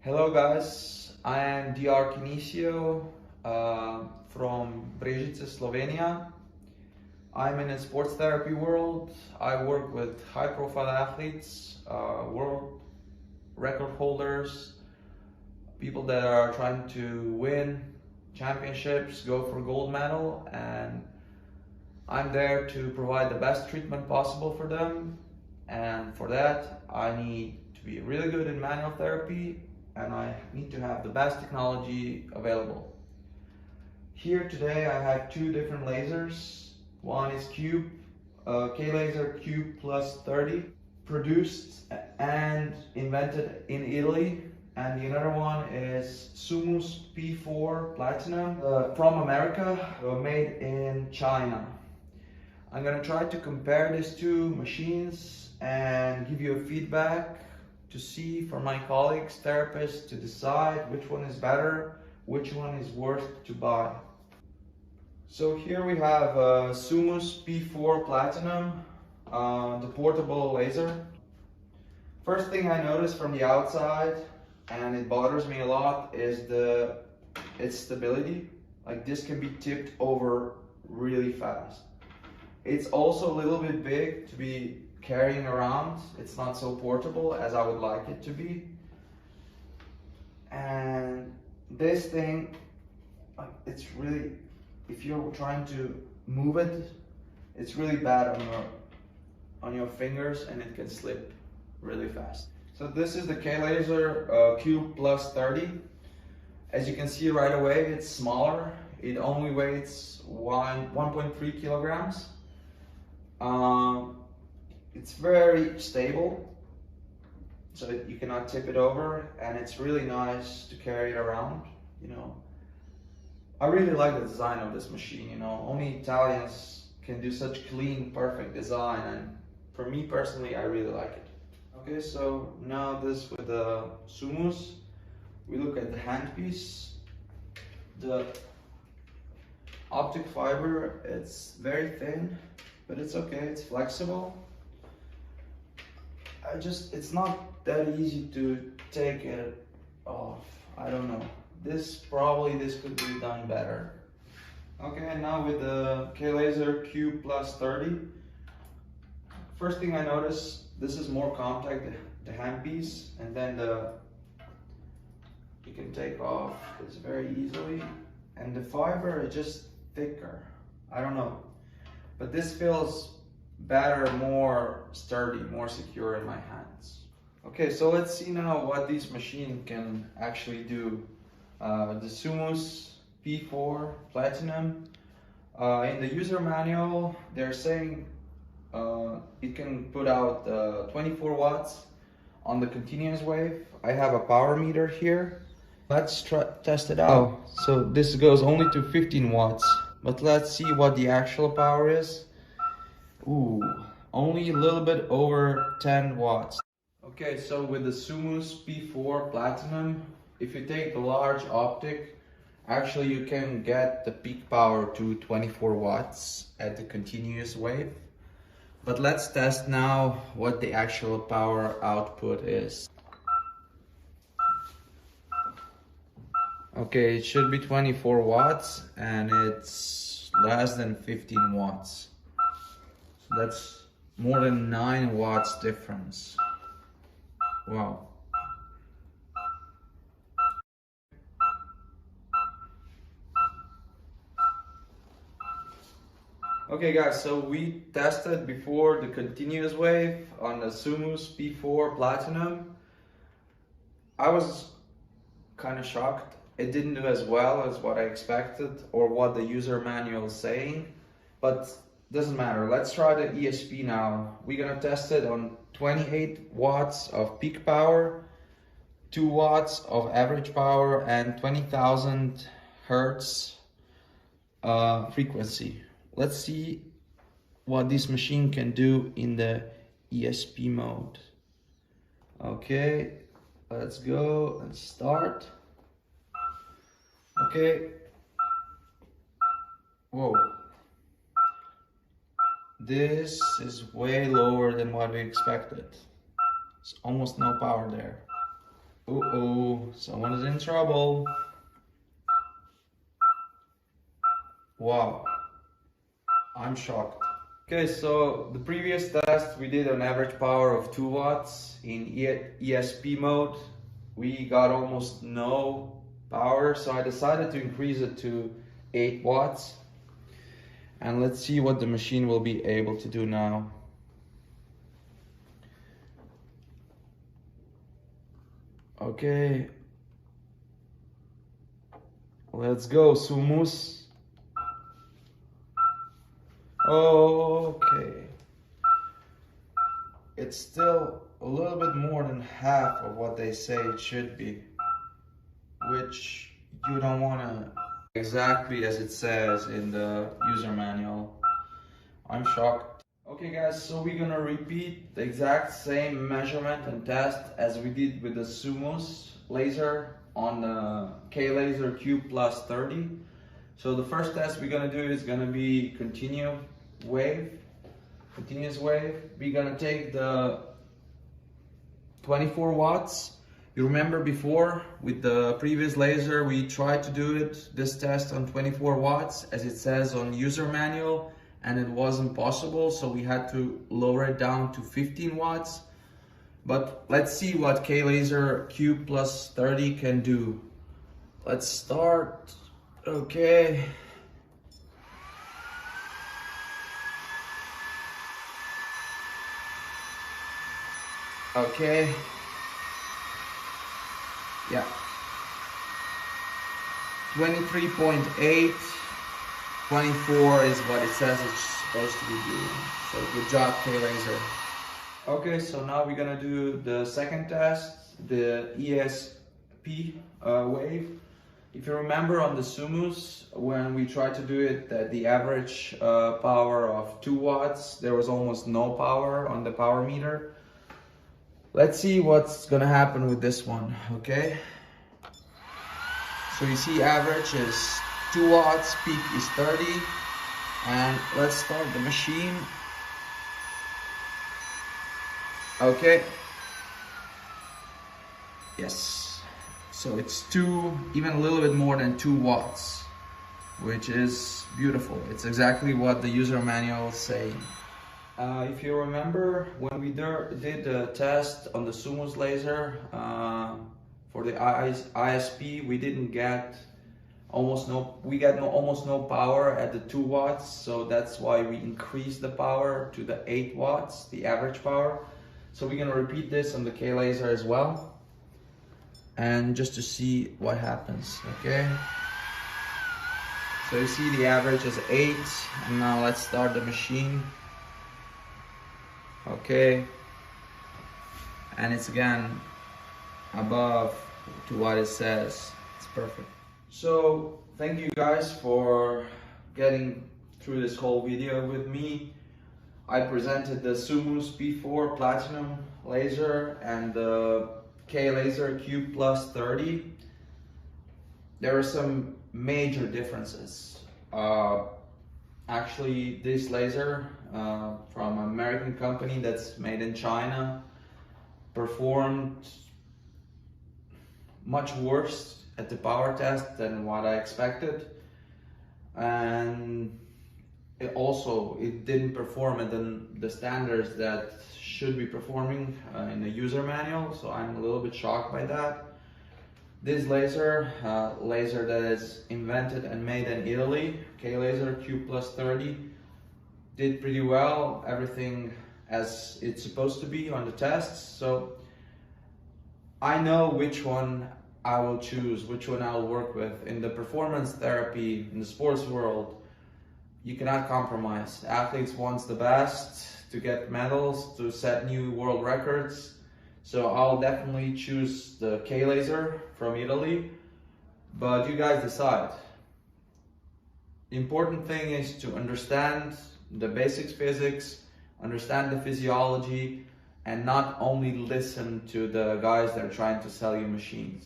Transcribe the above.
Hello guys, I am Dr. Kinesio from Brežice, Slovenia. I'm in the sports therapy world. I work with high-profile athletes, world record holders, people that are trying to win championships, go for gold medal, and I'm there to provide the best treatment possible for them. And for that, I need to be really good in manual therapy, and I need to have the best technology available. Here today I have two different lasers. One is Cube, K-Laser Cube Plus 30, produced and invented in Italy. And the other one is SUMMUS P4 Platinum from America, made in China. I'm gonna try to compare these two machines and give you a feedback to see for my colleagues, therapists, to decide which one is better, which one is worth to buy. So here we have SUMMUS P4 Platinum, the portable laser. First thing I noticed from the outside, and it bothers me a lot, is its stability. Like, this can be tipped over really fast. It's also a little bit big to be carrying around. It's not so portable as I would like it to be. And this thing, it's really, if you're trying to move it, it's really bad on your fingers, and it can slip really fast. So this is the K-Laser Cube Plus 30. As you can see right away, it's smaller. It only weighs 1.3 kilograms. It's very stable, so you cannot tip it over, and it's really nice to carry it around, you know. I really like the design of this machine, you know. Only Italians can do such clean, perfect design, and for me personally, I really like it. Okay, so now this with the SUMMUS, we look at the handpiece. The optic fiber, it's very thin, but it's okay, it's flexible. It's not that easy to take it off. I don't know. This could be done better. Okay, and now with the K-Laser Cube Plus 30. First thing I noticed, this is more compact, the handpiece, and then you can take off this very easily. And the fiber is just thicker. I don't know. But this feels better, more sturdy, more secure in my hands. Okay, so let's see now what this machine can actually do. The SUMMUS P4 Platinum. In the user manual, they're saying it can put out 24 watts on the continuous wave. I have a power meter here. Let's test it out. Oh, so this goes only to 15 watts. But let's see what the actual power is. Ooh, only a little bit over 10 watts. Okay, so with the SUMMUS P4 Platinum, if you take the large optic, actually you can get the peak power to 24 watts at the continuous wave. But let's test now what the actual power output is. Okay, it should be 24 watts, and it's less than 15 watts. So that's more than 9 watts difference. Wow. Okay guys, so we tested before the continuous wave on the SUMMUS P4 Platinum. I was kind of shocked. It didn't do as well as what I expected or what the user manual is saying, but doesn't matter. Let's try the ESP now. We're gonna test it on 28 watts of peak power, 2 watts of average power, and 20,000 hertz frequency. Let's see what this machine can do in the ESP mode. Okay, let's go and start. Okay. Whoa. This is way lower than what we expected. There's almost no power there. Uh-oh, someone is in trouble. Wow, I'm shocked. Okay, so the previous test we did an average power of 2 watts in ESP mode. We got almost no power, so I decided to increase it to 8 watts. And let's see what the machine will be able to do now. Okay, let's go, SUMMUS. Okay, it's still a little bit more than half of what they say it should be, which you don't want to exactly as it says in the user manual. I'm shocked. Okay guys, so we're gonna repeat the exact same measurement and test as we did with the SUMMUS laser on the K-Laser Q plus 30. So the first test we're gonna do is gonna be continuous wave. We're gonna take the 24 watts. You remember before with the previous laser we tried to do this test on 24 watts as it says on user manual, and it wasn't possible, so we had to lower it down to 15 watts. But let's see what K-Laser Q plus 30 can do. Let's start. Okay. Okay. Yeah. 23.8. 24 is what it says it's supposed to be doing. So good job, K-Laser. Okay, so now we're gonna do the second test, the ESP wave. If you remember on the SUMMUS, when we tried to do it at the average power of 2 watts, there was almost no power on the power meter. Let's see what's gonna happen with this one, okay? So you see average is 2 watts, peak is 30, and let's start the machine. Okay. Yes. So it's even a little bit more than 2 watts, which is beautiful. It's exactly what the user manual is saying. If you remember, when we did the test on the SUMMUS laser for the ISP, we didn't get almost no power at the 2 watts, so that's why we increased the power to the 8 watts, the average power. So we're gonna repeat this on the K-Laser as well, and just to see what happens, okay? So you see the average is 8, and now let's start the machine. Okay, and it's again above to what it says. It's perfect. So thank you guys for getting through this whole video with me. I presented the SUMMUS P4 Platinum laser and the K-Laser Q plus 30. There are some major differences. Actually, this laser from an American company that's made in China performed much worse at the power test than what I expected, and it didn't perform at the standards that should be performing in the user manual, so I'm a little bit shocked by that. This laser that is invented and made in Italy, K-Laser Q plus 30, did pretty well, everything as it's supposed to be on the tests. So I know which one I will choose, which one I will work with. In the performance therapy, in the sports world, you cannot compromise. Athletes want the best to get medals, to set new world records. So I'll definitely choose the K-Laser from Italy, but you guys decide. The important thing is to understand the basics physics, understand the physiology, and not only listen to the guys that are trying to sell you machines.